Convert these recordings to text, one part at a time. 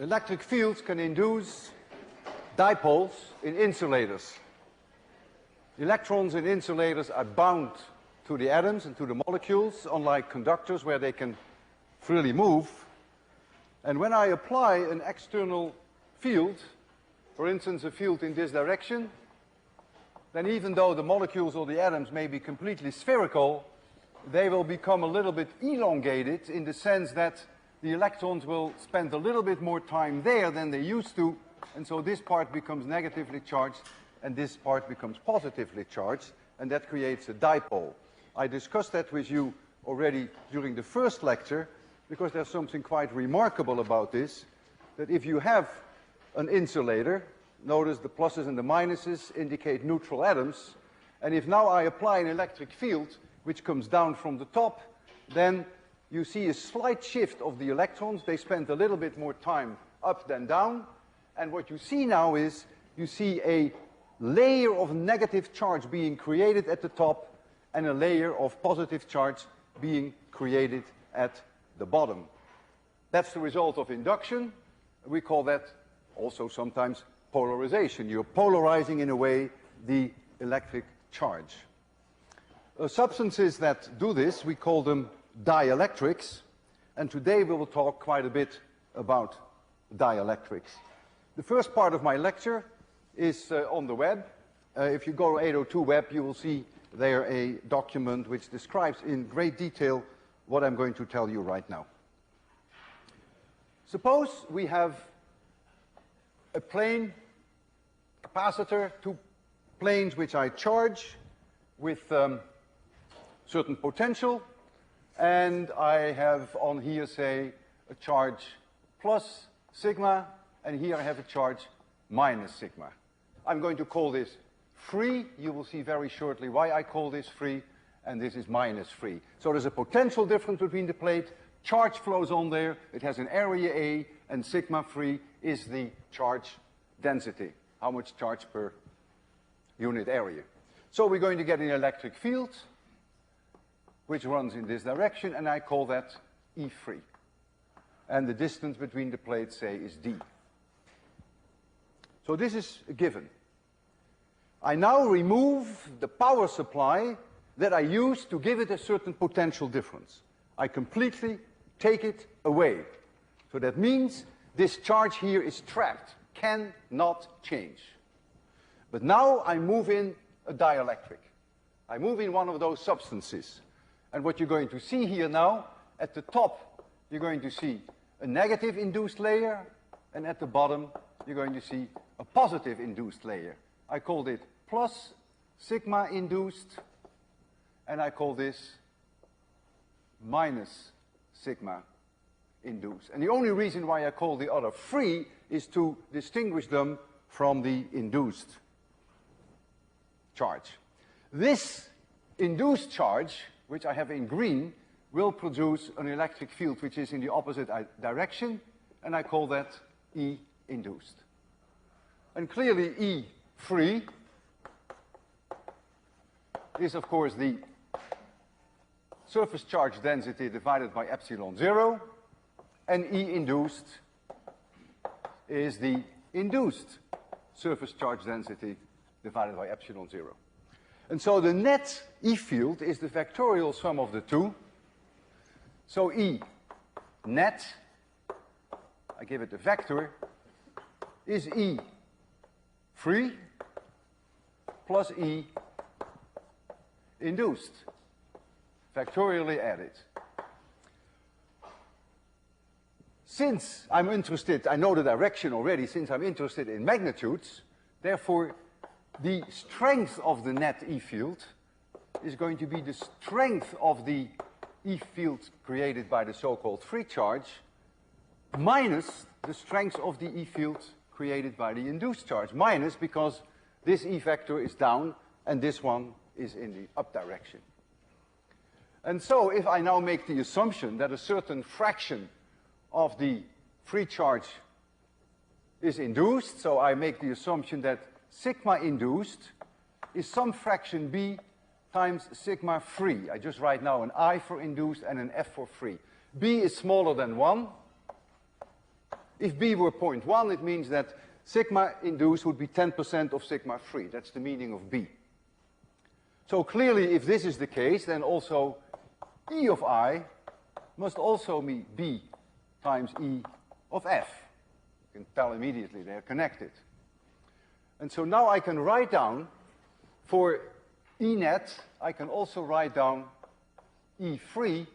Electric fields can induce dipoles in insulators. Electrons in insulators are bound to the atoms and to the molecules, unlike conductors where they can freely move. And when I apply an external field, for instance a field in this direction, then even though the molecules or the atoms may be completely spherical, they will become a little bit elongated in the sense that the electrons will spend a little bit more time there than they used to, and so this part becomes negatively charged and this part becomes positively charged, and that creates a dipole. I discussed that with you already during the first lecture, because there's something quite remarkable about this, that if you have an insulator, notice the pluses and the minuses indicate neutral atoms, and if now I apply an electric field which comes down from the top, then you see a slight shift of the electrons. They spend a little bit more time up than down, and what you see now is you see a layer of negative charge being created at the top and a layer of positive charge being created at the bottom. That's the result of induction. We call that also sometimes polarization. You're polarizing in a way the electric charge. Substances that do this, we call them dielectrics, and today we will talk quite a bit about dielectrics. The first part of my lecture is on the web. If you go to 802 web, you will see there a document which describes in great detail what I'm going to tell you right now. Suppose we have a plane capacitor, two planes which I charge with certain potential, and I have on here, say, a charge plus sigma, and here I have a charge minus sigma. I'm going to call this free. You will see very shortly why I call this free, and this is minus free. So there's a potential difference between the plate, charge flows on there, it has an area A, and sigma free is the charge density, how much charge per unit area. So we're going to get an electric field which runs in this direction, and I call that E free. And the distance between the plates, say, is d. So this is a given. I now remove the power supply that I used to give it a certain potential difference. I completely take it away. So that means this charge here is trapped, cannot change. But now I move in a dielectric. I move in one of those substances. And what you're going to see here now, at the top, you're going to see a negative induced layer, and at the bottom, you're going to see a positive induced layer. I called it plus sigma induced, and I call this minus sigma induced. And the only reason why I call the other free is to distinguish them from the induced charge. This induced charge, which I have in green, will produce an electric field which is in the opposite direction, and I call that E induced. And clearly E free is, of course, the surface charge density divided by epsilon 0, and E induced is the induced surface charge density divided by epsilon 0. And so the net E field is the vectorial sum of the two. So E net, I give it a vector, is E free plus E induced, vectorially added. Since I'm interested, I know the direction already, since I'm interested in magnitudes, therefore the strength of the net E field is going to be the strength of the E field created by the so-called free charge minus the strength of the E field created by the induced charge. Minus because this E vector is down and this one is in the up direction. And so if I now make the assumption that a certain fraction of the free charge is induced, so I make the assumption that sigma induced is some fraction B times sigma free. I just write now an I for induced and an F for free. B is smaller than 1, If B were 0.1, it means that sigma induced would be 10% of sigma free. That's the meaning of B. So clearly, if this is the case, then also E of I must also be B times E of F. You can tell immediately they're connected. And so now I can write down, for E net, I can also write down E free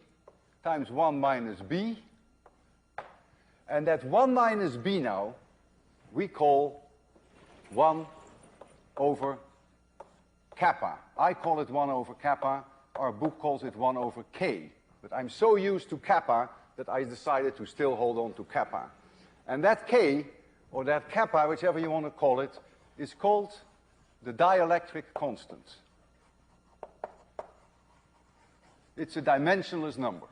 times 1 minus B. And that 1 minus B now, we call 1 over kappa. I call it 1 over kappa. Our book calls it 1 over K. But I'm so used to kappa that I decided to still hold on to kappa. And that K, or that kappa, whichever you want to call it, is called the dielectric constant. It's a dimensionless number.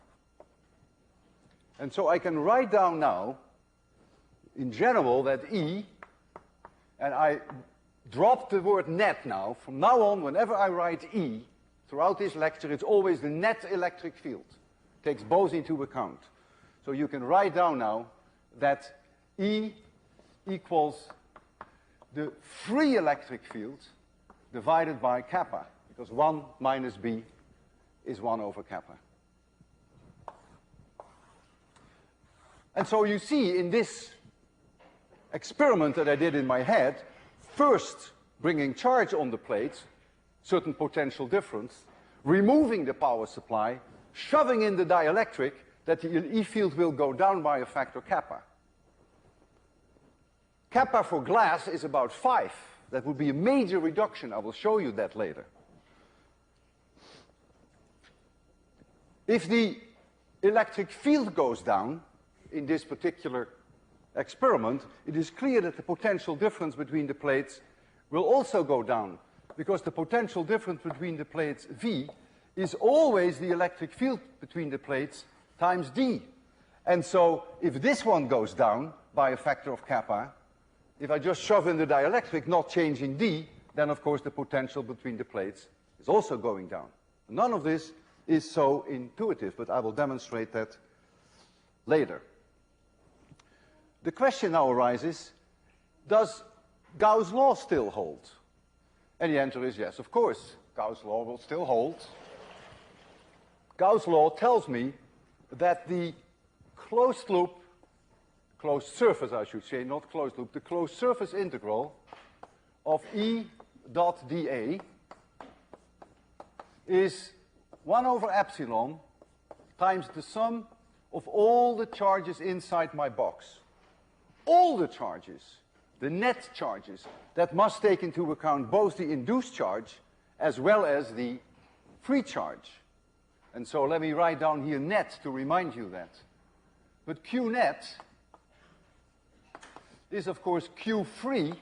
And so I can write down now, in general, that E, and I drop the word net now. From now on, whenever I write E, throughout this lecture, it's always the net electric field. It takes both into account. So you can write down now that E equals the free electric field divided by kappa, because 1 minus B is 1 over kappa. And so you see in this experiment that I did in my head, first bringing charge on the plates, certain potential difference, removing the power supply, shoving in the dielectric, that the E field will go down by a factor kappa. Kappa for glass is about 5. That would be a major reduction. I will show you that later. If the electric field goes down in this particular experiment, it is clear that the potential difference between the plates will also go down, because the potential difference between the plates V is always the electric field between the plates times D. And so if this one goes down by a factor of kappa, if I just shove in the dielectric, not changing D, then of course the potential between the plates is also going down. None of this is so intuitive, but I will demonstrate that later. The question now arises, does Gauss' law still hold? And the answer is yes, of course. Gauss' law will still hold. Gauss' law tells me that the closed loop, closed surface I should say, not closed loop, the closed surface integral of E dot dA is 1 over epsilon times the sum of all the charges inside my box. All the charges, the net charges, that must take into account both the induced charge as well as the free charge. And so let me write down here net to remind you that. But Q net is of course Q free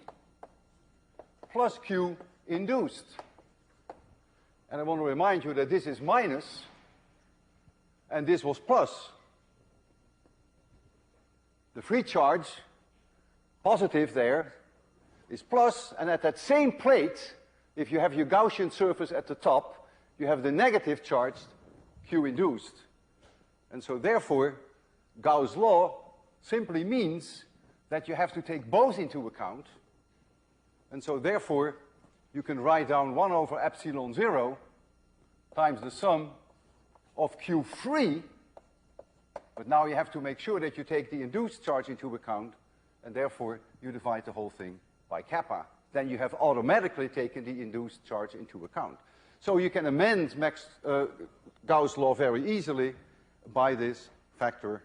plus Q induced. And I want to remind you that this is minus and this was plus. The free charge, positive there, is plus, and at that same plate, if you have your Gaussian surface at the top, you have the negative charge, Q induced. And so therefore, Gauss' law simply means that you have to take both into account. And so therefore, you can write down 1 over epsilon 0 times the sum of Q free, but now you have to make sure that you take the induced charge into account, and therefore you divide the whole thing by kappa. Then you have automatically taken the induced charge into account. So you can amend Gauss' law very easily by this factor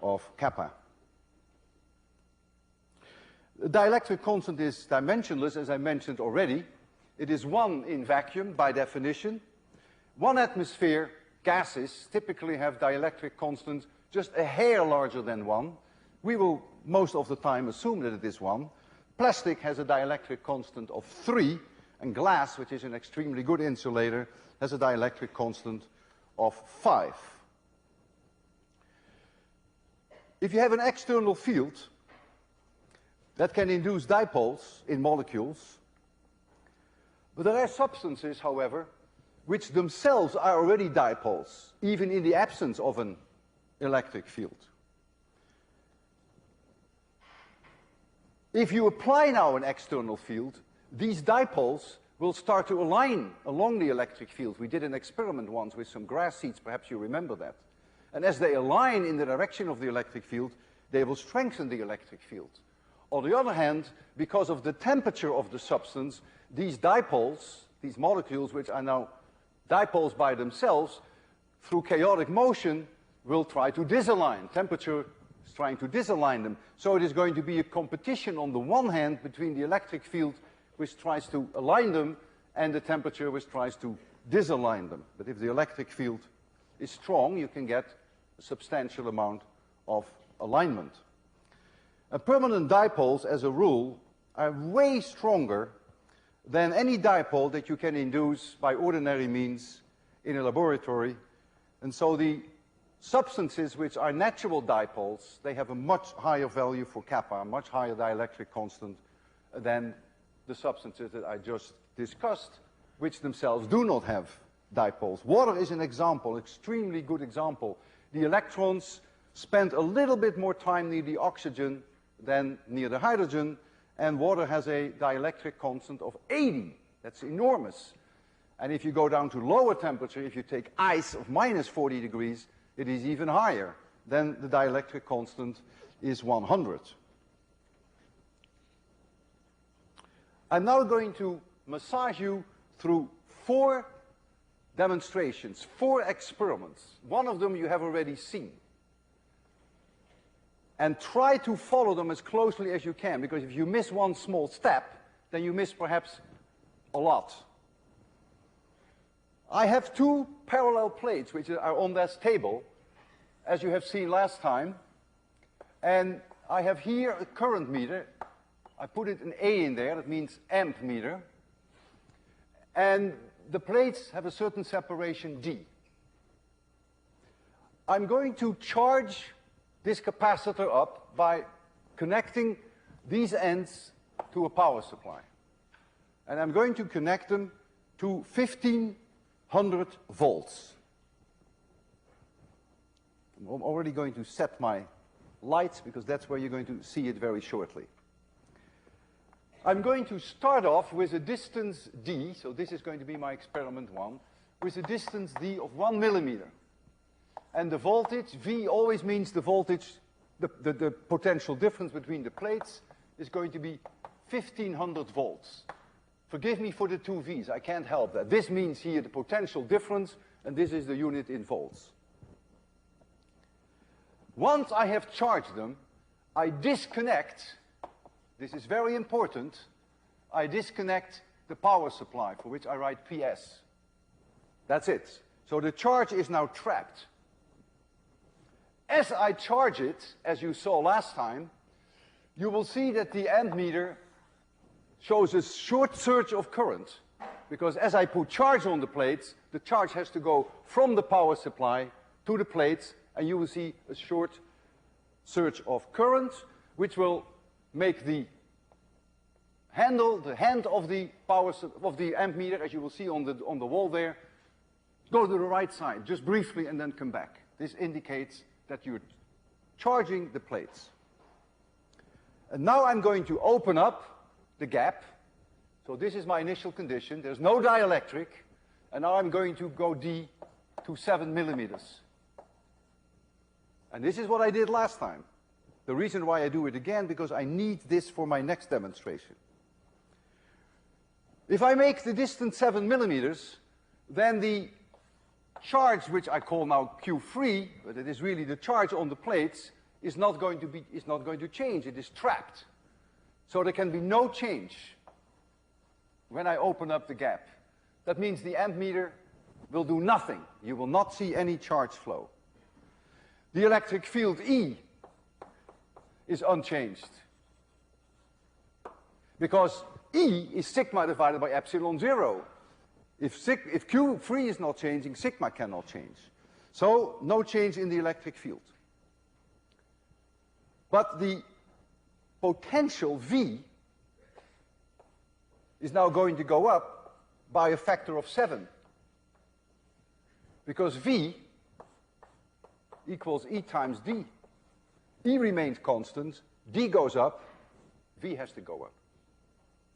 of kappa. The dielectric constant is dimensionless, as I mentioned already. It is 1 in vacuum by definition. 1 atmosphere gases typically have dielectric constants just a hair larger than 1. We will most of the time assume that it is 1. Plastic has a dielectric constant of 3, and glass, which is an extremely good insulator, has a dielectric constant of 5. If you have an external field that can induce dipoles in molecules, but there are substances, however, which themselves are already dipoles, even in the absence of an electric field. If you apply now an external field, these dipoles will start to align along the electric field. We did an experiment once with some grass seeds, perhaps you remember that. And as they align in the direction of the electric field, they will strengthen the electric field. On the other hand, because of the temperature of the substance, these dipoles, these molecules which are now dipoles by themselves, through chaotic motion, will try to disalign. Temperature is trying to disalign them. So it is going to be a competition on the one hand between the electric field which tries to align them and the temperature which tries to disalign them. But if the electric field is strong, you can get a substantial amount of alignment. And permanent dipoles, as a rule, are way stronger than any dipole that you can induce by ordinary means in a laboratory. And so the substances which are natural dipoles, they have a much higher value for kappa, a much higher dielectric constant than the substances that I just discussed, which themselves do not have dipoles. Water is an example, extremely good example. The electrons spend a little bit more time near the oxygen than near the hydrogen, and water has a dielectric constant of 80. That's enormous. And if you go down to lower temperature, if you take ice of minus 40 degrees, it is even higher. Then the dielectric constant is 100. I'm now going to massage you through 4 demonstrations, 4 experiments. One of them you have already seen. And try to follow them as closely as you can, because if you miss one small step, then you miss perhaps a lot. I have 2 parallel plates which are on this table, as you have seen last time. And I have here a current meter. I put it an A in there, that means amp meter. And the plates have a certain separation D. I'm going to charge this capacitor up by connecting these ends to a power supply. And I'm going to connect them to 1500 volts. I'm already going to set my lights because that's where you're going to see it very shortly. I'm going to start off with a distance D, so this is going to be my experiment 1, with a distance D of 1 millimeter. And the voltage, V always means the voltage, the potential difference between the plates is going to be 1500 volts. Forgive me for the 2 V's, I can't help that. This means here the potential difference, and this is the unit in volts. Once I have charged them, I disconnect. This is very important. I disconnect the power supply, for which I write PS. That's it. So the charge is now trapped. As I charge it, as you saw last time, you will see that the ammeter shows a short surge of current. Because as I put charge on the plates, the charge has to go from the power supply to the plates, and you will see a short surge of current, which will make the handle, the hand of the ammeter, as you will see on the wall there, go to the right side, just briefly, and then come back. This indicates that you're charging the plates. And now I'm going to open up the gap. So this is my initial condition. There's no dielectric. And now I'm going to go D to 7 millimeters. And this is what I did last time. The reason why I do it again, because I need this for my next demonstration. If I make the distance 7 millimeters, then the charge, which I call now Q3, but it is really the charge on the plates, is not going to change. It is trapped. So there can be no change when I open up the gap. That means the ammeter will do nothing. You will not see any charge flow. The electric field E is unchanged, because E is sigma divided by epsilon 0. If Q3 is not changing, sigma cannot change. So no change in the electric field. But the potential V is now going to go up by a factor of 7. Because V equals E times D. E remains constant, D goes up, V has to go up.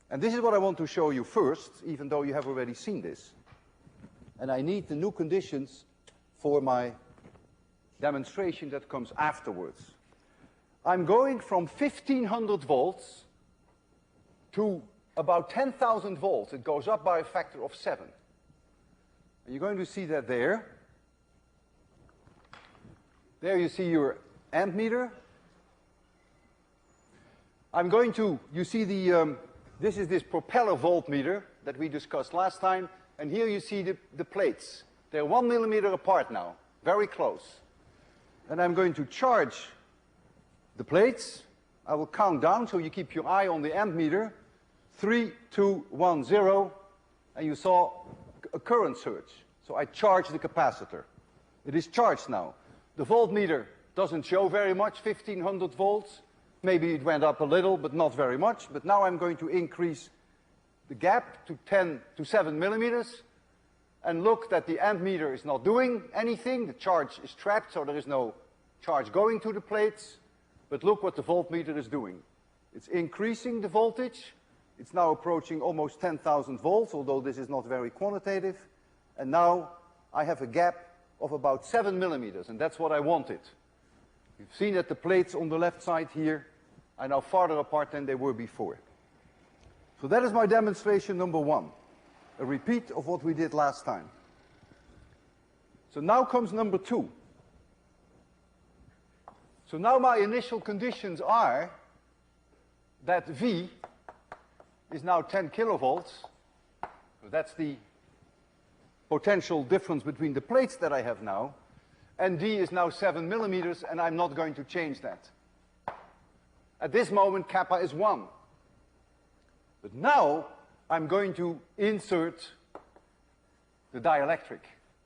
And this is what I want to show you first, even though you have already seen this. And I need the new conditions for my demonstration that comes afterwards. I'm going from 1500 volts to about 10,000 volts. It goes up by a factor of 7. And you're going to see that there. There you see your amp meter. I'm going to, you see this is this propeller voltmeter that we discussed last time. And here you see the plates. They're 1 millimeter apart now, very close. And I'm going to charge the plates. I will count down, so you keep your eye on the amp meter. 3, 2, 1, 0. And you saw a current surge. So I charge the capacitor. It is charged now. The voltmeter doesn't show very much, 1500 volts. Maybe it went up a little, but not very much. But now I'm going to increase the gap to 7 millimeters. And look that the amp meter is not doing anything. The charge is trapped, so there is no charge going to the plates. But look what the voltmeter is doing. It's increasing the voltage. It's now approaching almost 10,000 volts, although this is not very quantitative. And now I have a gap of about 7 millimeters, and that's what I wanted. You've seen that the plates on the left side here are now farther apart than they were before. So that is my demonstration number 1, a repeat of what we did last time. So now comes number 2. So now my initial conditions are that V is now 10 kilovolts. So that's the potential difference between the plates that I have now. And D is now 7 millimeters, and I'm not going to change that. At this moment, kappa is 1. But now I'm going to insert the dielectric.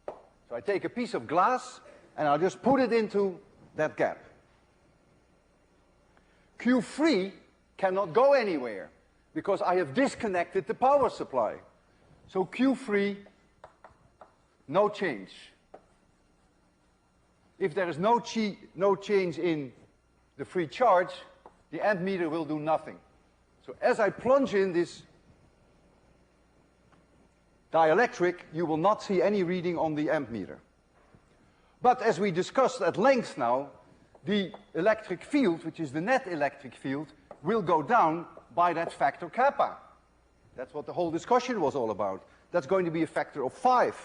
So I take a piece of glass, and I'll just put it into that gap. Q3 cannot go anywhere, because I have disconnected the power supply. So Q3, no change. If there is no change in the free charge, the amp meter will do nothing. So as I plunge in this dielectric, you will not see any reading on the amp meter. But as we discussed at length now, the electric field, which is the net electric field, will go down by that factor kappa. That's what the whole discussion was all about. That's going to be a factor of 5.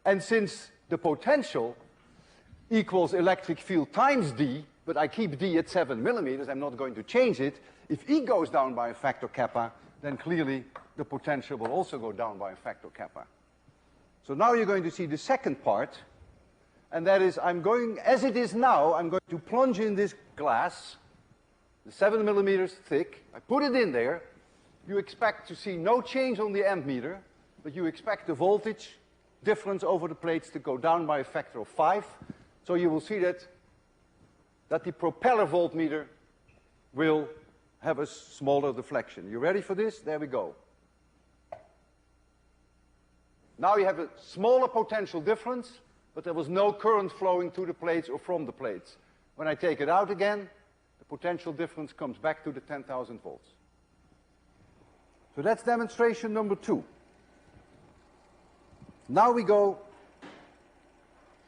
And since the potential equals electric field times D, but I keep D at 7 millimeters, I'm not going to change it. If E goes down by a factor kappa, then clearly the potential will also go down by a factor kappa. So now you're going to see the second part, and that is I'm going, as it is now, I'm going to plunge in this glass, the 7 millimeters thick. I put it in there. You expect to see no change on the amp meter, but you expect the voltage difference over the plates to go down by a factor of 5. So you will see that the propeller voltmeter will have a smaller deflection. You ready for this? There we go. Now you have a smaller potential difference, but there was no current flowing to the plates or from the plates. When I take it out again, the potential difference comes back to the 10,000 volts. So that's demonstration number 2. Now we go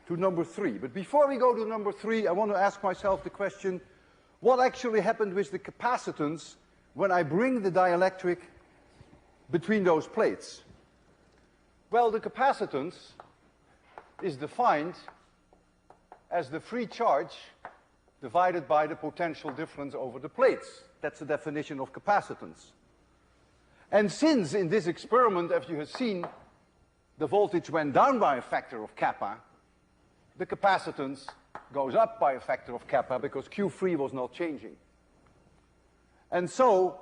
to number 3. But before we go to number 3, I want to ask myself the question, what actually happened with the capacitance when I bring the dielectric between those plates? Well, the capacitance is defined as the free charge divided by the potential difference over the plates. That's the definition of capacitance. And since in this experiment, as you have seen, the voltage went down by a factor of kappa, the capacitance goes up by a factor of kappa because Q3 was not changing. And so,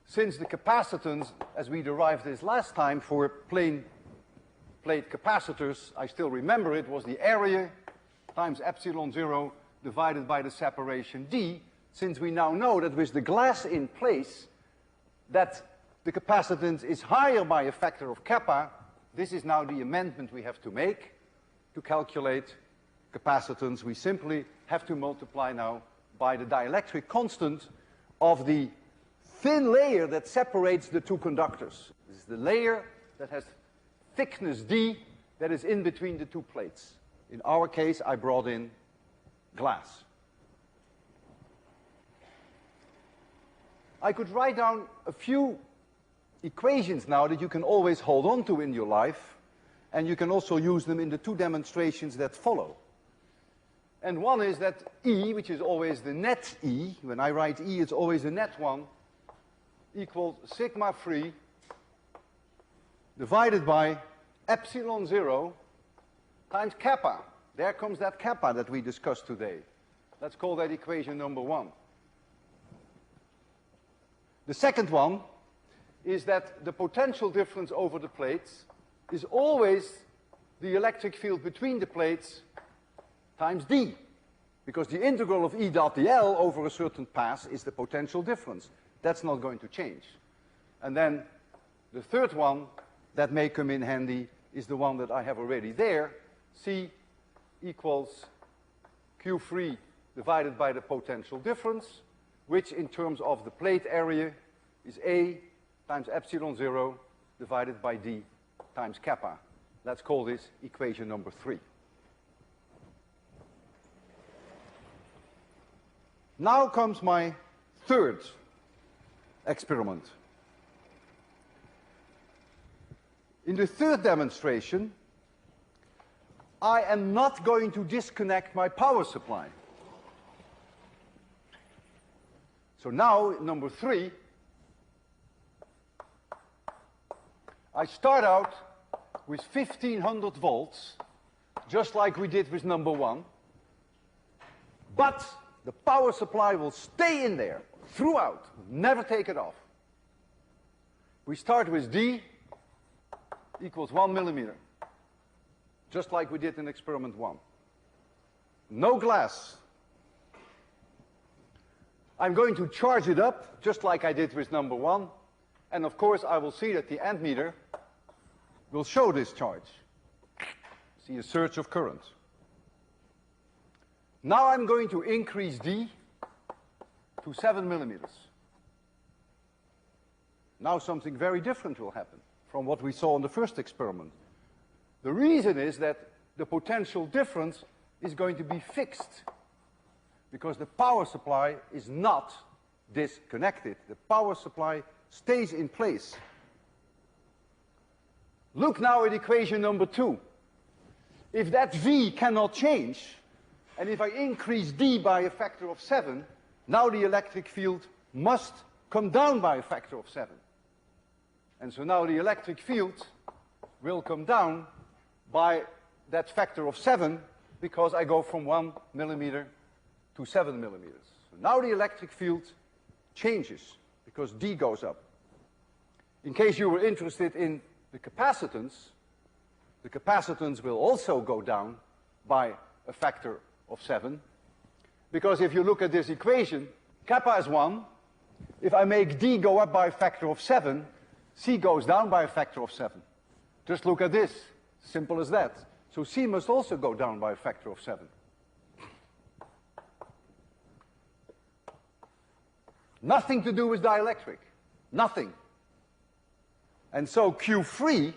since the capacitance, as we derived this last time for plain plate capacitors, I still remember it was the area times epsilon 0 divided by the separation d, since we now know that with the glass in place, that the capacitance is higher by a factor of kappa, this is now the amendment we have to make to calculate capacitance. We simply have to multiply now by the dielectric constant of the thin layer that separates the two conductors. This is the layer that has thickness d that is in between the two plates. In our case, I brought in glass. I could write down a few equations now that you can always hold on to in your life, and you can also use them in the two demonstrations that follow. And one is that E, which is always the net E, when I write E, it's always the net one, equals sigma free divided by epsilon 0 times kappa. There comes that kappa that we discussed today. Let's call that equation number 1. The second one is that the potential difference over the plates is always the electric field between the plates times d, because the integral of E dot dl over a certain path is the potential difference. That's not going to change. And then the third one that may come in handy is the one that I have already there. C equals Q free divided by the potential difference, which in terms of the plate area is A times epsilon 0 divided by d times kappa. Let's call this equation number 3. Now comes my third experiment. In the third demonstration, I am not going to disconnect my power supply. So now, number 3, I start out with 1500 volts, just like we did with number 1, but the power supply will stay in there throughout, never take it off. We start with D equals 1 millimeter, just like we did in experiment 1. No glass. I'm going to charge it up, just like I did with number 1, and of course I will see that the ammeter will show this charge. See a surge of current. Now I'm going to increase D to 7 millimeters. Now something very different will happen from what we saw in the first experiment. The reason is that the potential difference is going to be fixed, because the power supply is not disconnected. The power supply stays in place. Look now at equation number 2. If that V cannot change, and if I increase D by a factor of 7, now the electric field must come down by a factor of 7. And so now the electric field will come down by that factor of 7, because I go from 1 millimeter to 7 millimeters. So now the electric field changes, because D goes up. In case you were interested in the capacitance will also go down by a factor of 7, because if you look at this equation, kappa is 1. If I make D go up by a factor of 7, C goes down by a factor of 7. Just look at this, simple as that. So C must also go down by a factor of 7. Nothing to do with dielectric, nothing. And so Q free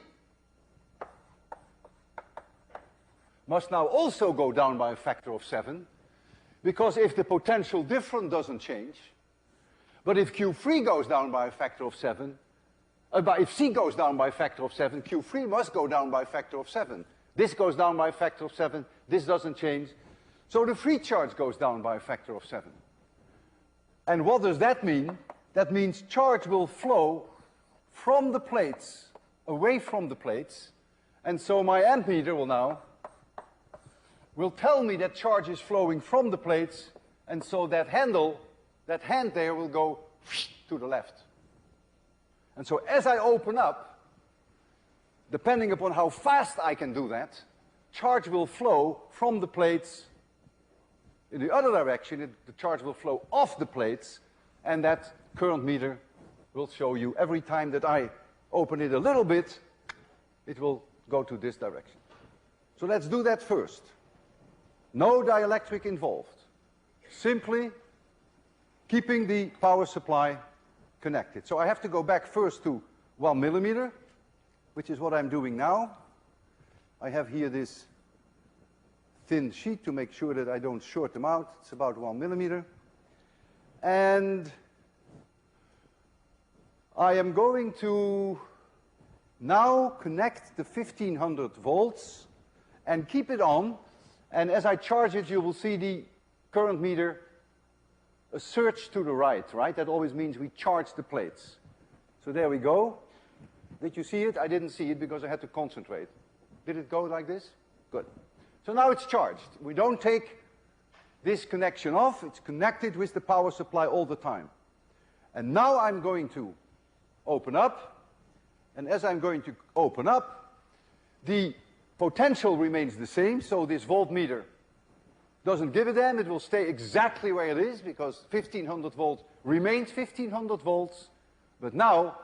must now also go down by a factor of 7, because if the potential difference doesn't change, but if Q free goes down by a factor of 7, if C goes down by a factor of 7, Q free must go down by a factor of 7. This goes down by a factor of 7, this doesn't change, so the free charge goes down by a factor of 7. And what does that mean? That means charge will flow from the plates, away from the plates, and so my ammeter will tell me that charge is flowing from the plates, and so that hand there will go to the left. And so as I open up, depending upon how fast I can do that, charge will flow from the plates in the other direction. The charge will flow off the plates, and that current meter will show you every time that I open it a little bit, it will go to this direction. So let's do that first. No dielectric involved. Simply keeping the power supply connected. So I have to go back first to 1 millimeter, which is what I'm doing now. I have here this thin sheet to make sure that I don't short them out. It's about 1 millimeter. And I am going to now connect the 1500 volts and keep it on. And as I charge it, you will see the current meter a surge to the right, right? That always means we charge the plates. So there we go. Did you see it? I didn't see it because I had to concentrate. Did it go like this? Good. So now it's charged. We don't take this connection off. It's connected with the power supply all the time. And now I'm going to open up. And as I'm going to open up, the potential remains the same. So this voltmeter doesn't give a damn. It will stay exactly where it is because 1500 volts remains 1500 volts. But now,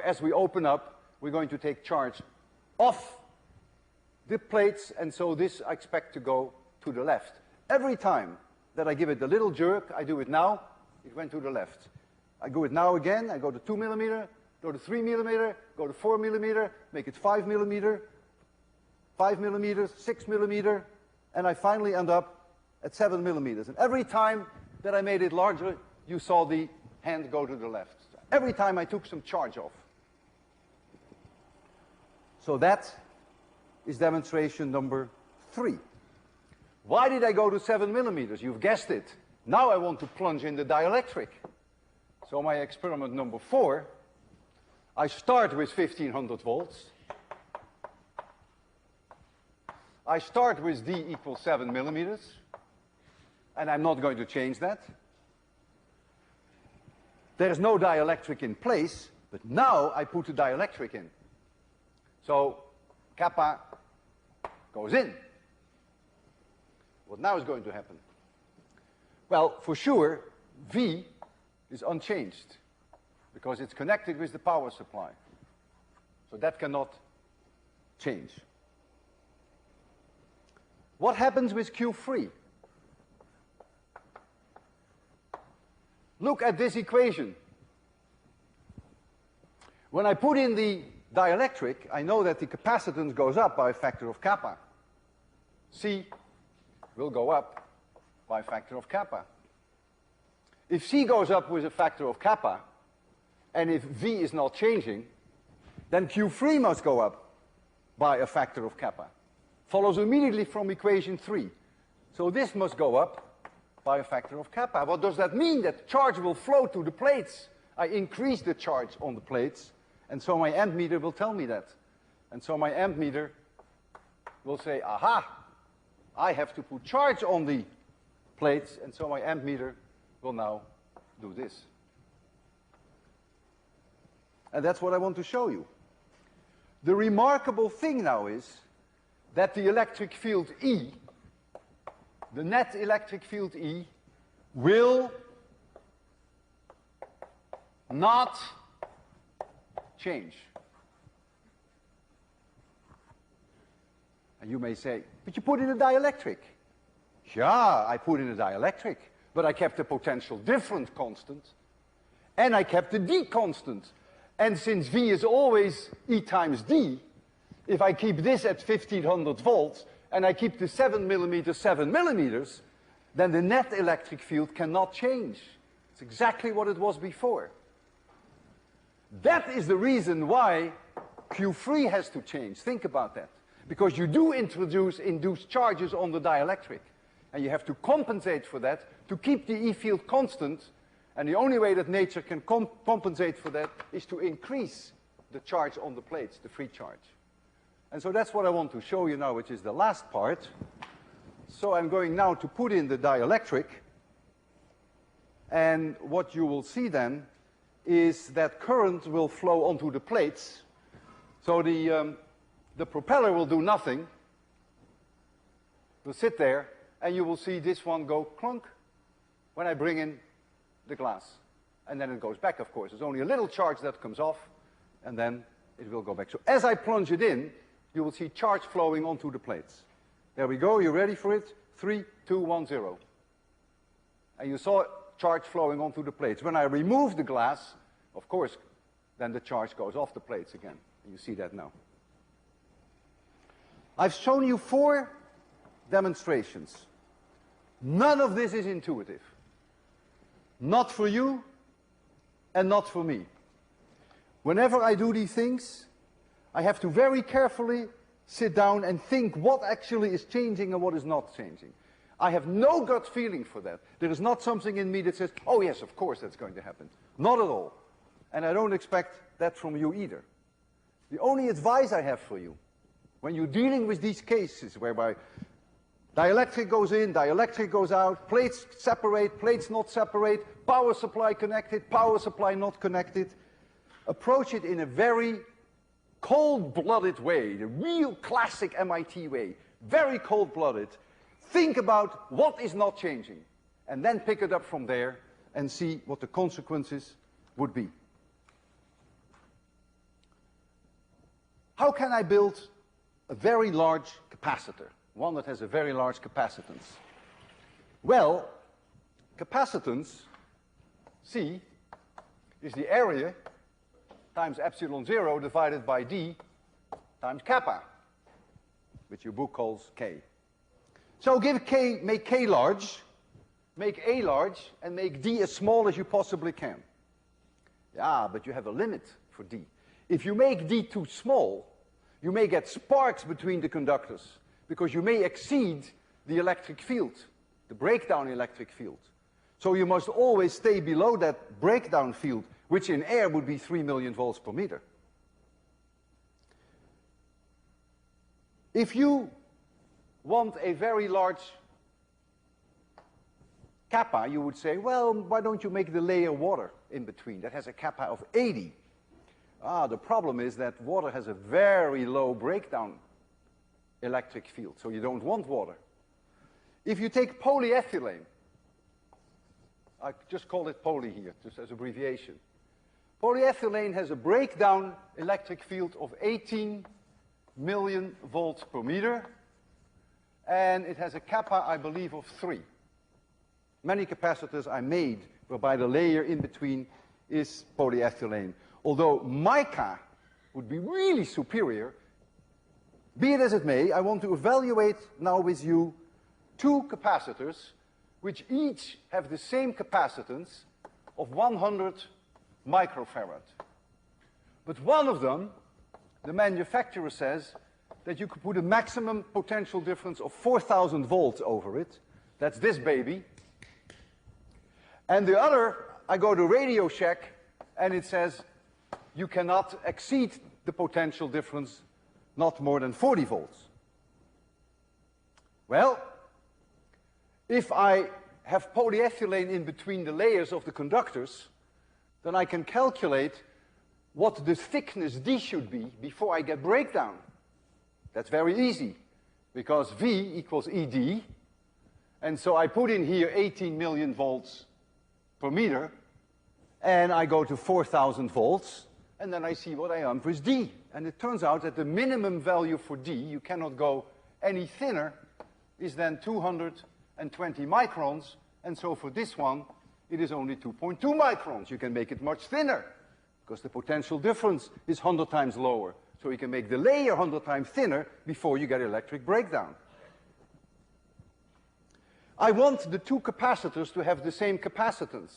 as we open up, we're going to take charge off the plates, and so this I expect to go to the left. Every time that I give it a little jerk, I do it now, it went to the left. I go it now again, I go to 2 millimeter, go to 3 millimeter, go to 4 millimeter, make it 5 millimeter, 5 millimeters, 6 millimeter, and I finally end up at 7 millimeters. And every time that I made it larger, you saw the hand go to the left. Every time I took some charge off. So that is demonstration number 3. Why did I go to 7 millimeters? You've guessed it. Now I want to plunge in the dielectric. So my experiment number 4, I start with 1500 volts. I start with D equals 7 millimeters. And I'm not going to change that. There's no dielectric in place, but now I put the dielectric in. So kappa goes in. What now is going to happen? Well, for sure, V is unchanged because it's connected with the power supply. So that cannot change. What happens with Q3? Look at this equation. When I put in the dielectric, I know that the capacitance goes up by a factor of kappa. C will go up by a factor of kappa. If C goes up with a factor of kappa, and if V is not changing, then Q3 must go up by a factor of kappa. Follows immediately from equation 3. So this must go up by a factor of kappa. What does that mean? That charge will flow to the plates. I increase the charge on the plates, and so my amp meter will tell me that. And so my amp meter will say, aha, I have to put charge on the plates, and so my amp meter will now do this. And that's what I want to show you. The remarkable thing now is that the electric field E, the net electric field E, will not change. And you may say, but you put in a dielectric. Yeah, I put in a dielectric, but I kept the potential difference constant, and I kept the D constant. And since V is always E times D, if I keep this at 1500 volts, and I keep the 7 millimeters, then the net electric field cannot change. It's exactly what it was before. That is the reason why Q3 has to change. Think about that. Because you do introduce induced charges on the dielectric. And you have to compensate for that to keep the E field constant. And the only way that nature can compensate for that is to increase the charge on the plates, the free charge. And so that's what I want to show you now, which is the last part. So I'm going now to put in the dielectric. And what you will see then is that current will flow onto the plates. So the propeller will do nothing. It will sit there, and you will see this one go clunk when I bring in the glass. And then it goes back, of course. There's only a little charge that comes off, and then it will go back. So as I plunge it in, you will see charge flowing onto the plates. There we go. You ready for it? 3, 2, 1, 0. And you saw charge flowing onto the plates. When I remove the glass, of course, then the charge goes off the plates again. You see that now. I've shown you 4 demonstrations. None of this is intuitive. Not for you and not for me. Whenever I do these things, I have to very carefully sit down and think what actually is changing and what is not changing. I have no gut feeling for that. There is not something in me that says, oh yes, of course that's going to happen. Not at all. And I don't expect that from you either. The only advice I have for you, when you're dealing with these cases whereby dielectric goes in, dielectric goes out, plates separate, plates not separate, power supply connected, power supply not connected, approach it in a very cold-blooded way, the real classic MIT way, very cold-blooded. Think about what is not changing, and then pick it up from there and see what the consequences would be. How can I build a very large capacitor, one that has a very large capacitance? Well, capacitance, C, is the area times epsilon 0 divided by D times kappa, which your book calls K. So give K, make K large, make A large, and make D as small as you possibly can. Yeah, but you have a limit for D. If you make D too small, you may get sparks between the conductors, because you may exceed the electric field, the breakdown electric field. So you must always stay below that breakdown field, which in air would be 3 million volts per meter. If you want a very large kappa, you would say, well, why don't you make the layer water in between? That has a kappa of 80. The problem is that water has a very low breakdown electric field, so you don't want water. If you take polyethylene, I just call it poly here, just as abbreviation. Polyethylene has a breakdown electric field of 18 million volts per meter, and it has a kappa, I believe, of 3. Many capacitors I made whereby the layer in between is polyethylene. Although mica would be really superior, be it as it may, I want to evaluate now with you 2 capacitors which each have the same capacitance of 100 microfarad. But one of them, the manufacturer says that you could put a maximum potential difference of 4,000 volts over it. That's this baby. And the other, I go to Radio Shack, and it says you cannot exceed the potential difference not more than 40 volts. Well, if I have polyethylene in between the layers of the conductors, then I can calculate what the thickness D should be before I get breakdown. That's very easy, because V equals ED, and so I put in here 18 million volts per meter, and I go to 4,000 volts, and then I see what I am with D. And it turns out that the minimum value for D, you cannot go any thinner, is then 220 microns, and so for this one, it is only 2.2 microns. You can make it much thinner, because the potential difference is 100 times lower. So you can make the layer 100 times thinner before you get electric breakdown. I want the 2 capacitors to have the same capacitance.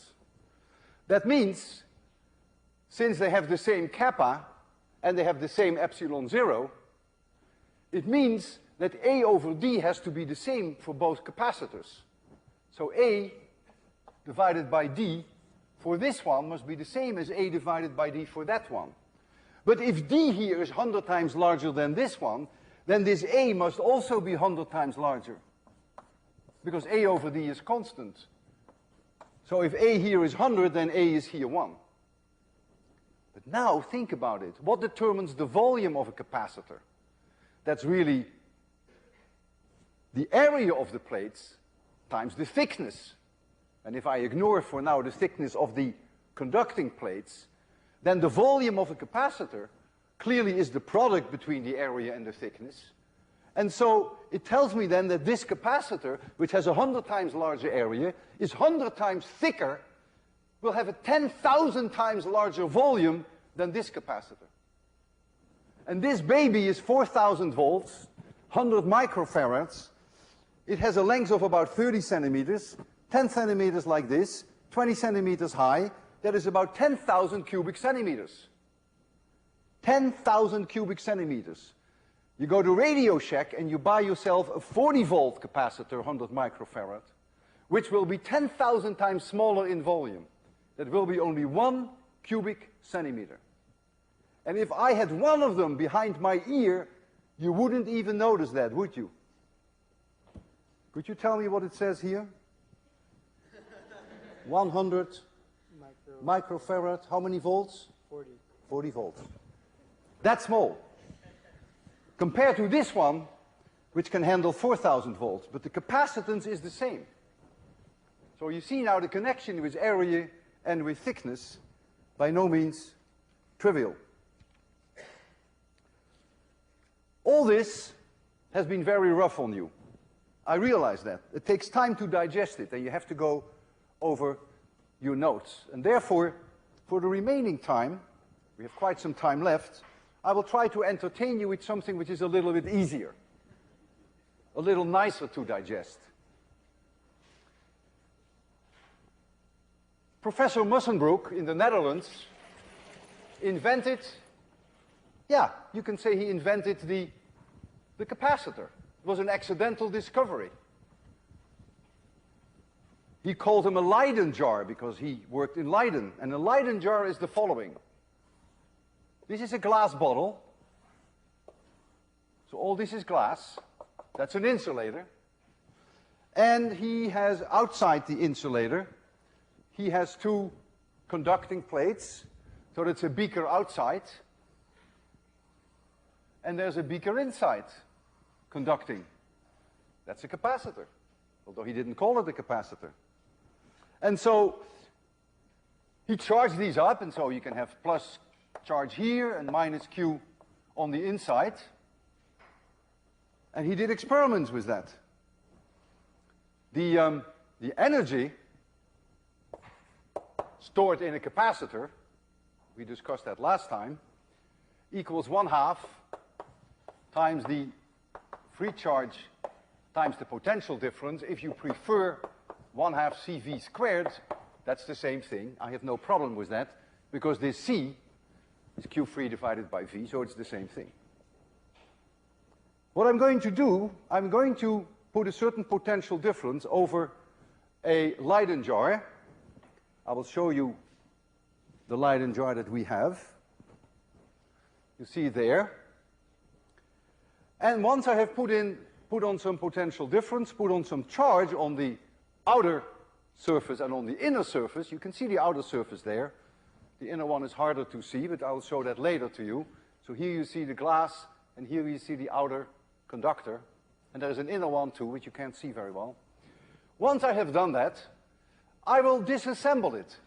That means, since they have the same kappa, and they have the same epsilon 0, it means that A over D has to be the same for both capacitors. So A divided by D for this one must be the same as A divided by D for that one. But if D here is 100 times larger than this one, then this A must also be 100 times larger, because A over D is constant. So if A here is 100, then A is here 1. But now think about it. What determines the volume of a capacitor? That's really the area of the plates times the thickness. And if I ignore for now the thickness of the conducting plates, then the volume of a capacitor clearly is the product between the area and the thickness. And so it tells me then that this capacitor, which has 100 times larger area, is 100 times thicker will have a 10,000 times larger volume than this capacitor. And this baby is 4,000 volts, 100 microfarads. It has a length of about 30 centimeters, 10 centimeters like this, 20 centimeters high. That is about 10,000 cubic centimeters. 10,000 cubic centimeters. You go to Radio Shack and you buy yourself a 40-volt capacitor, 100 microfarad, which will be 10,000 times smaller in volume. That will be only 1 cubic centimeter. And if I had one of them behind my ear, you wouldn't even notice that, would you? Could you tell me what it says here? 100 microfarad, how many volts? 40. 40 volts. That's small. Compared to this one, which can handle 4,000 volts, but the capacitance is the same. So you see now the connection with area and with thickness, by no means trivial. All this has been very rough on you. I realize that. It takes time to digest it, and you have to go over your notes. And therefore, for the remaining time, we have quite some time left, I will try to entertain you with something which is a little bit easier, a little nicer to digest. Professor Mussenbroek in the Netherlands invented, yeah, you can say he invented the capacitor. It was an accidental discovery. He called him a Leyden jar because he worked in Leiden. And a Leyden jar is the following. This is a glass bottle. So all this is glass. That's an insulator. And he has outside the insulator, he has two conducting plates. So that's a beaker outside. And there's a beaker inside conducting. That's a capacitor, although he didn't call it a capacitor. And so he charged these up, and so you can have plus charge here and minus Q on the inside. And he did experiments with that. The energy stored in a capacitor, we discussed that last time, equals 1/2 times the free charge times the potential difference. If you prefer 1/2 CV squared, that's the same thing. I have no problem with that, because this C is Q free divided by V, so it's the same thing. What I'm going to do, I'm going to put a certain potential difference over a Leyden jar. I will show you the Leyden jar that we have. You see there. And once I have put on some potential difference, put on some charge on the outer surface and on the inner surface, you can see the outer surface there. The inner one is harder to see, but I will show that later to you. So here you see the glass, and here you see the outer conductor. And there's an inner one too, which you can't see very well. Once I have done that, I will disassemble it.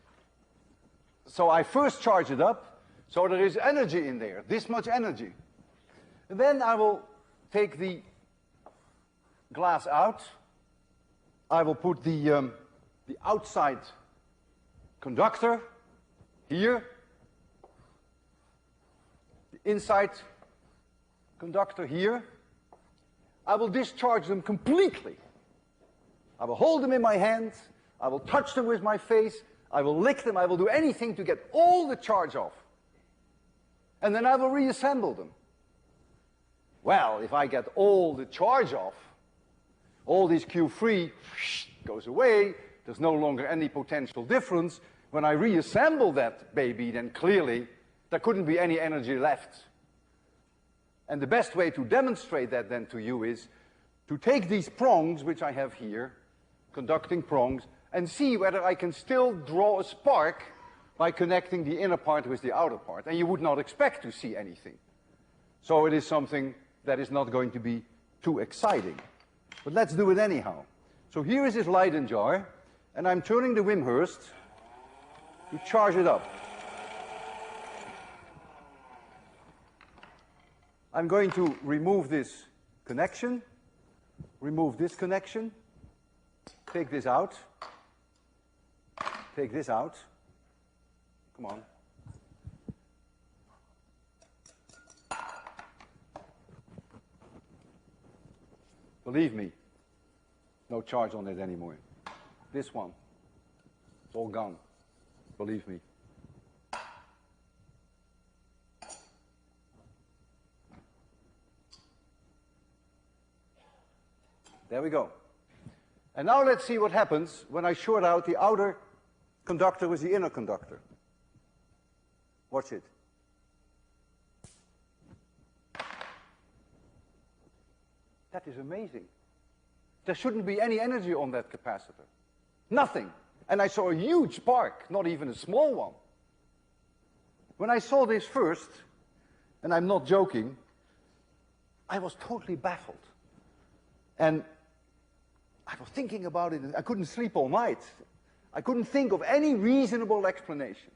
So I first charge it up, so there is energy in there, this much energy. And then I will take the glass out. I will put the outside conductor here, the inside conductor here. I will discharge them completely. I will hold them in my hand, I will touch them with my face, I will lick them, I will do anything to get all the charge off. And then I will reassemble them. Well, if I get all the charge off, all this Q free goes away, there's no longer any potential difference. When I reassemble that baby, then clearly there couldn't be any energy left. And the best way to demonstrate that then to you is to take these prongs, which I have here, conducting prongs, and see whether I can still draw a spark by connecting the inner part with the outer part. And you would not expect to see anything. So it is something that is not going to be too exciting. But let's do it anyhow. So here is this Leyden jar, and I'm turning the Wimshurst to charge it up. I'm going to remove this connection, remove this connection, take this out, Come on. Believe me, no charge on it anymore. This one, it's all gone. Believe me. There we go. And now let's see what happens when I short out the outer conductor with the inner conductor. Watch it. That is amazing. There shouldn't be any energy on that capacitor. Nothing. And I saw a huge spark, not even a small one. When I saw this first, and I'm not joking, I was totally baffled. And I was thinking about it, and I couldn't sleep all night. I couldn't think of any reasonable explanation.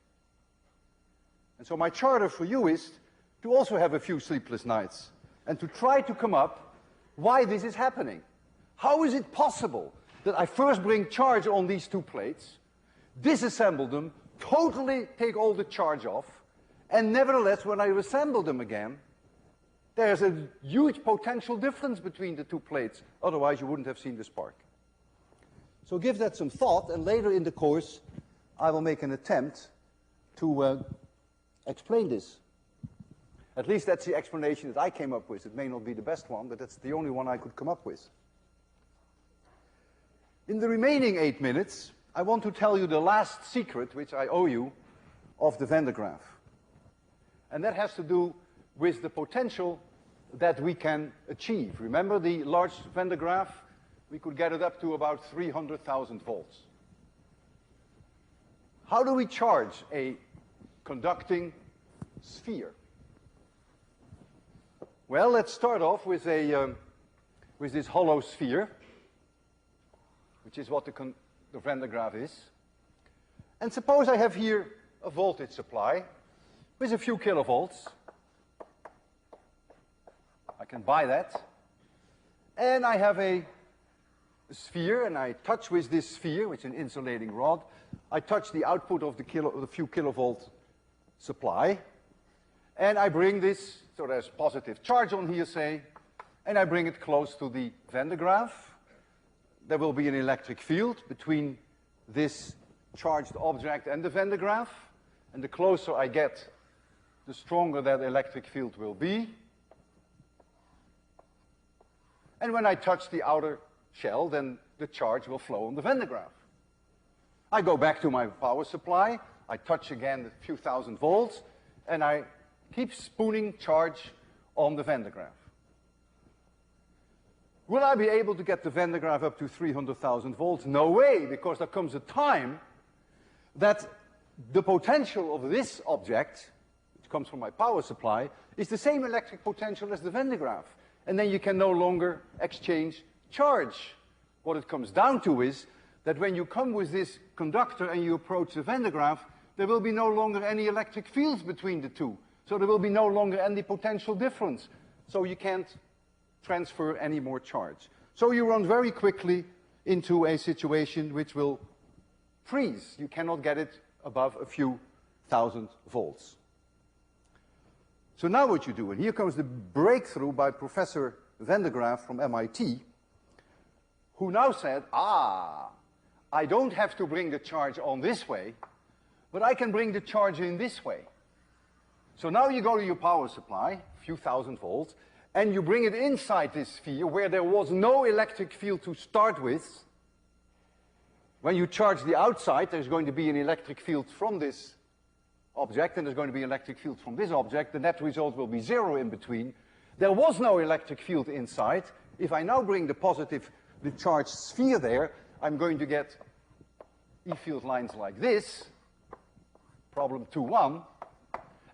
And so my charter for you is to also have a few sleepless nights and to try to come up why this is happening. How is it possible that I first bring charge on these two plates, disassemble them, totally take all the charge off, and nevertheless, when I assemble them again, there's a huge potential difference between the two plates. Otherwise, you wouldn't have seen the spark. So give that some thought, and later in the course, I will make an attempt to explain this. At least that's the explanation that I came up with. It may not be the best one, but that's the only one I could come up with. In the remaining 8 minutes, I want to tell you the last secret, which I owe you, of the Van de Graaff. And that has to do with the potential that we can achieve. Remember the large Van de Graaff? We could get it up to about 300,000 volts. How do we charge a conducting sphere? Well, let's start off with this hollow sphere, which is what the Van de Graaff is. And suppose I have here a voltage supply with a few kilovolts. I can buy that. And I have a sphere, and I touch with this sphere, which is an insulating rod. I touch the output of the few kilovolt supply. And I bring this, so there's positive charge on here, say, and I bring it close to the Van de Graaff. There will be an electric field between this charged object and the Van de Graaff. And the closer I get, the stronger that electric field will be. And when I touch the outer shell, then the charge will flow on the Van de Graaff. I go back to my power supply, I touch again a few thousand volts, and I keep spooning charge on the Van de Graaff. Will I be able to get the Van de Graaff up to 300,000 volts? No way, because there comes a time that the potential of this object, which comes from my power supply, is the same electric potential as the Van de Graaff. And then you can no longer exchange charge. What it comes down to is that when you come with this conductor and you approach the Van de Graaff, there will be no longer any electric fields between the two. So there will be no longer any potential difference. So you can't transfer any more charge. So you run very quickly into a situation which will freeze. You cannot get it above a few thousand volts. So now what you do, and here comes the breakthrough by Professor Van de Graaff from MIT, who now said, I don't have to bring the charge on this way, but I can bring the charge in this way. So now you go to your power supply, a few thousand volts, and you bring it inside this sphere where there was no electric field to start with. When you charge the outside, there's going to be an electric field from this object, and there's going to be an electric field from this object. The net result will be zero in between. There was no electric field inside. If I now bring the charged sphere there, I'm going to get E-field lines like this, problem 2-1.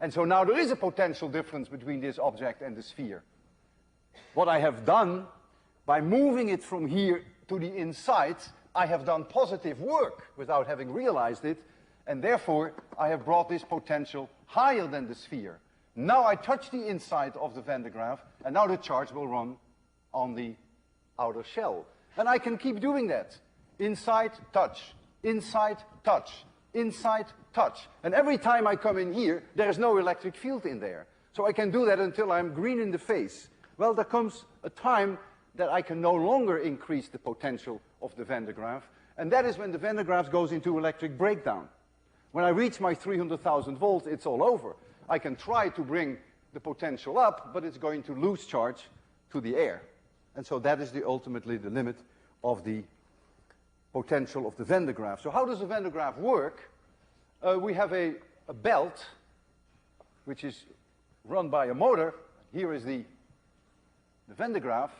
And so now there is a potential difference between this object and the sphere. What I have done, by moving it from here to the inside, I have done positive work without having realized it, and therefore I have brought this potential higher than the sphere. Now I touch the inside of the Van de Graaff, and now the charge will run on the outer shell. And I can keep doing that. Inside, touch. Inside, touch. inside, touch. And every time I come in here, there is no electric field in there. So I can do that until I'm green in the face. Well, there comes a time that I can no longer increase the potential of the Van de Graaff, and that is when the Van de Graaff goes into electric breakdown. When I reach my 300,000 volts, it's all over. I can try to bring the potential up, but it's going to lose charge to the air. And so that is ultimately the limit of the potential of the Van de Graaff. So how does the Van de Graaff work? We have a belt, which is run by a motor. Here is the Van de Graaff.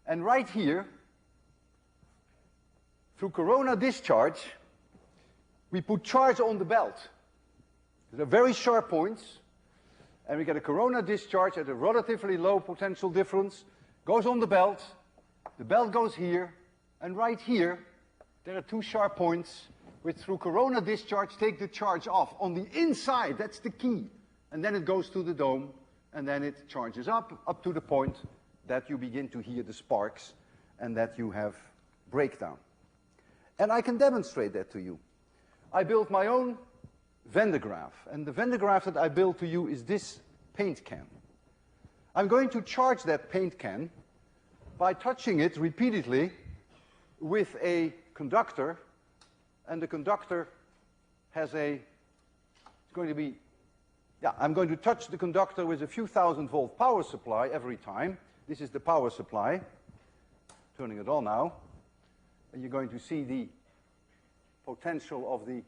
And right here, through corona discharge, we put charge on the belt. They're very sharp points, and we get a corona discharge at a relatively low potential difference, goes on the belt goes here, and right here, there are two sharp points which through corona discharge take the charge off. On the inside, that's the key. And then it goes to the dome, and then it charges up to the point that you begin to hear the sparks and that you have breakdown. And I can demonstrate that to you. I built my own Van de Graaff, and the Van de Graaff that I built to you is this paint can. I'm going to charge that paint can by touching it repeatedly with a conductor, and the conductor has it's going to be, I'm going to touch the conductor with a few thousand volt power supply every time. This is the power supply. Turning it on now. And you're going to see the potential of the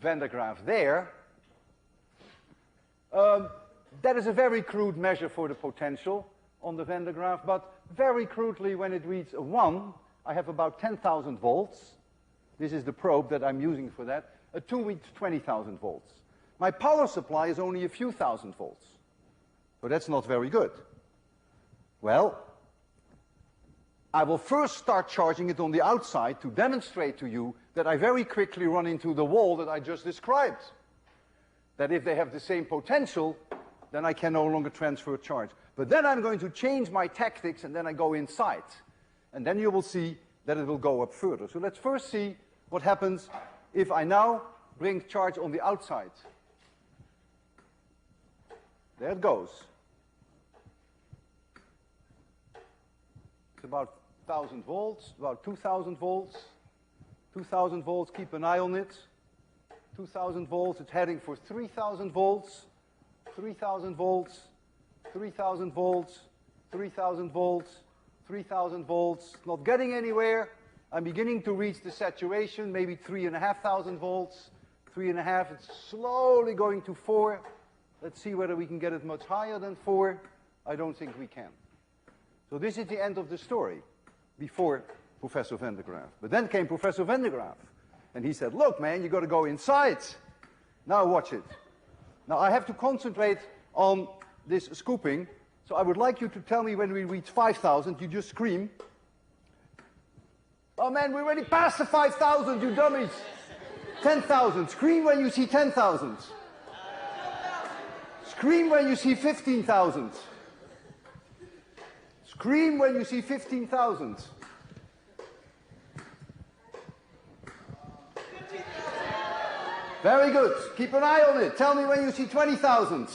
Van de Graaff there. That is a very crude measure for the potential on the Van de Graaff, but very crudely, when it reads a 1, I have about 10,000 volts. This is the probe that I'm using for that. A 2 reads 20,000 volts. My power supply is only a few thousand volts. So that's not very good. Well, I will first start charging it on the outside to demonstrate to you that I very quickly run into the wall that I just described. That if they have the same potential, then I can no longer transfer charge. But then I'm going to change my tactics, and then I go inside. And then you will see that it will go up further. So let's first see what happens if I now bring charge on the outside. There it goes. It's about 1,000 volts, about 2,000 volts. 2,000 volts, keep an eye on it. 2,000 volts, it's heading for 3,000 volts. 3,000 volts, 3,000 volts, 3,000 volts, 3,000 volts. Not getting anywhere. I'm beginning to reach the saturation, maybe 3,500 volts. 3.5, it's slowly going to 4. Let's see whether we can get it much higher than 4. I don't think we can. So this is the end of the story before Professor Van de Graaff. But then came Professor Van de Graaff, and he said, look, man, you got to go inside. Now watch it. Now I have to concentrate on this scooping, so I would like you to tell me when we reach 5,000, you just scream. Oh man, we already passed the 5,000, you dummies. 10,000, scream when you see 10,000. Scream when you see 15,000. Scream when you see 15,000. Very good. Keep an eye on it. Tell me when you see 20,000.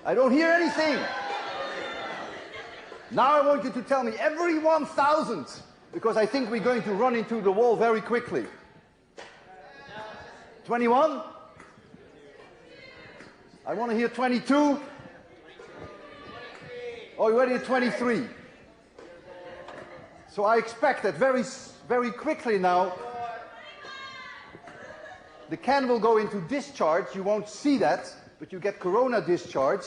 I don't hear anything. Now I want you to tell me every 1,000, because I think we're going to run into the wall very quickly. 21? I want to hear 22. Oh, you're already at 23. So I expect that very quickly now, the can will go into discharge. You won't see that, but you get corona discharge.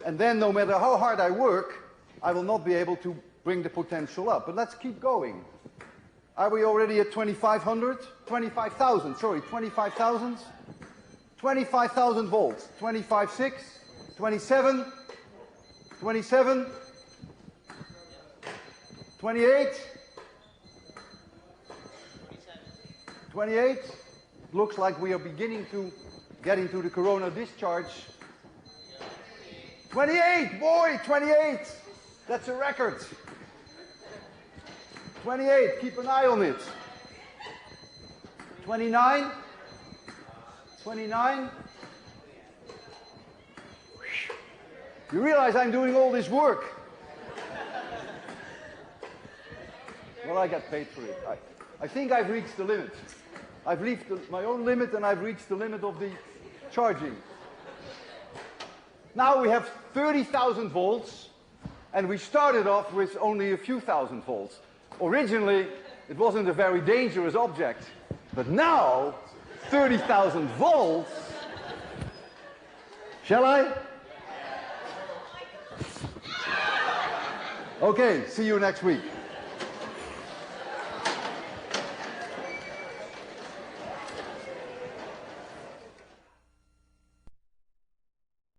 And then no matter how hard I work, I will not be able to bring the potential up. But let's keep going. Are we already at 2,500? 25,000, sorry, 25,000? 25,000 volts. 25.6, 27, 27, 28, 28. Looks like we are beginning to getting to the corona discharge. 28, boy, 28. That's a record. 28, keep an eye on it. 29. 29. You realize I'm doing all this work. Well, I get paid for it. I think I've reached the limit. I've reached my own limit, and I've reached the limit of the charging. Now we have 30,000 volts, and we started off with only a few thousand volts. Originally, it wasn't a very dangerous object, but now 30,000 volts. Shall I? Okay, see you next week.